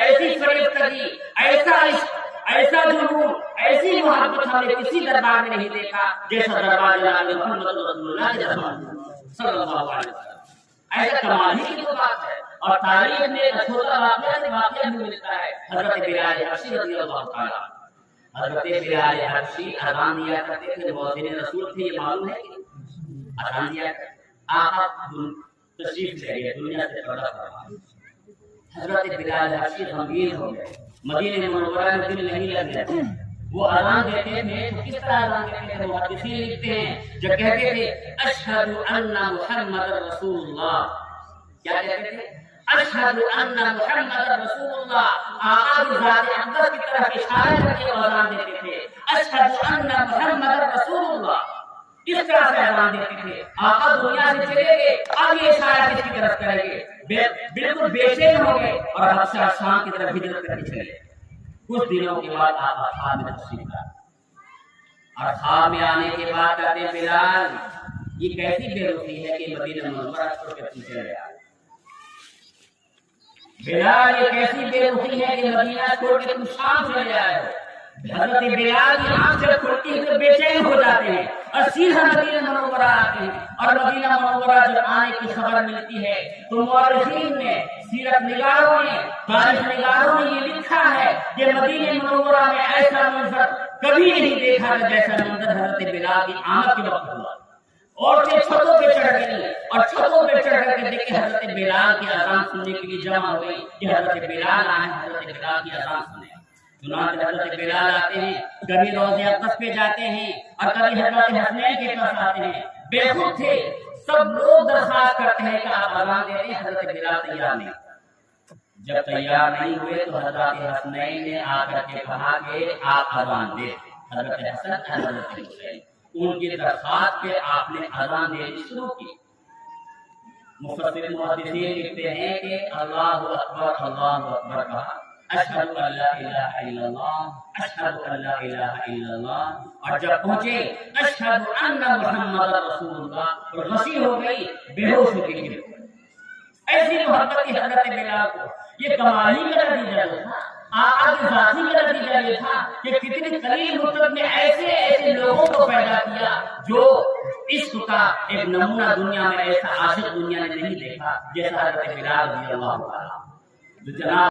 ایسی فریفتگی، ایسا عشق، ایسا جنون، ایسی محبت ہم نے کسی دربار میں نہیں دیکھا جیسا دربار جناب محمد رسول اللہ کے دربار صلی اللہ علیہ وسلم۔ ایسا کمال ہی کی تو بات ہے۔ اور تاریخ میں ایک چھوٹا واقعہ بھی ملتا ہے، حضرت بلال حبشی رضی اللہ تعالیٰ۔ حضرت بلال حبشی اذان دیا کرتے تھے، مؤذن رسول تھے، یہ معلوم ہے کہ اذان دیا کرتے آپ تشریف لے گئے، دنیا سے پردہ فرما۔ حضرت بلال حبشی غمگین ہو گئے، مدینہ منورہ میں دل نہیں لگ رہا، وہ اذان دیتے تھے تو کس طرح اذان دیتے تھے؟ محدثین لکھتے ہیں جو کہتے تھے اشہد ان محمد رسول اللہ، کیا کہتے تھے؟ اشہد ان محمد رسول اللہ، آقا کی ذات اقدس کی طرف اشارہ کر کے اذان دیتے تھے، اشہد ان محمد رسول اللہ، اس طرح سے اذان دیتے تھے۔ آقا دنیا سے چلے گئے، اب یہ اشارہ کس کی طرف کریں گے؟ بالکل بے چین ہو گئے اور حبشہ شام کی طرف ہجرت کر کے چلے گئے۔ کچھ دنوں کے بعد آپ خواب میں تشریف لائے، اور خواب میں آنے کے بعد کہتے ہیں بلال یہ کیسی بے رخی ہے کہ مدینہ منورہ چھوڑ کے پیچھے چلے آئے؟ بلال یہ کیسی بے رخی ہے کہ مدینہ چھوڑ کے تم شام چلے آئے ہو؟ حضرت بلال کی آنکھ جب کھلتی ہے تو بے چین ہو جاتے ہیں اور سیدھا مدینہ منورہ آتے ہیں، اور مدینہ منورہ جب آنے کی خبر ملتی ہے تو مورخین نے، سیرت نگاروں نے، تاریخ نگاروں نے یہ لکھا ہے کہ مدینہ منورہ میں ایسا منظر کبھی نہیں دیکھا کہ جیسا منظر حضرت بلال کی آمد کے وقت ہوا۔ عورتیں چھتوں پہ چڑھ گئی اور چھتوں پہ چڑھ کر کے دیکھے حضرت بلال کی اذان سننے کے لیے جمع ہو گئی کہ حضرت بلال آئے، حضرت بلال کی اذان سنے۔ چنانچہ حضرت بلال آتے ہیں، کبھی روضہ اقدس پہ جاتے ہیں اور کبھی حضرت حسنین کے پاس آتے ہیں، بے خود تھے۔ سب لوگ درخواست کرتے ہیں کہ آپ اذان دیتے ہیں، حضرت بلال تیار نہیں۔ جب تیار نہیں ہوئے تو حضرت حسنین نے آ کر کے کہا کہ آپ اذان دیں۔ حضرت حسن، حضرت حسین، ان کی درخواست پہ آپ نے اذان دینی شروع کی۔ مفسر محدثین لکھتے ہیں کہ اللہ اکبر کہا، اشہد ان لا الہ الا اللہ، اشہد ان لا الہ الا اللہ، اور جب پہنچے اشہد ان محمد رسول اللہ، اور غشی ہو گئی، بے ہوش ہو گئی۔ ایسی محبت کی حضرت بلال کو، یہ کمالی کا نتیجہ تھا، آقا کی ذاتی کا نتیجہ یہ تھا کہ کتنی قلیل مدت میں ایسے لوگوں کو پیدا کیا جو عشق کا ایک نمونہ دنیا میں، ایسا عاشق دنیا نے نہیں دیکھا جیسا حضرت بلال رضی اللہ عنہ۔ جناب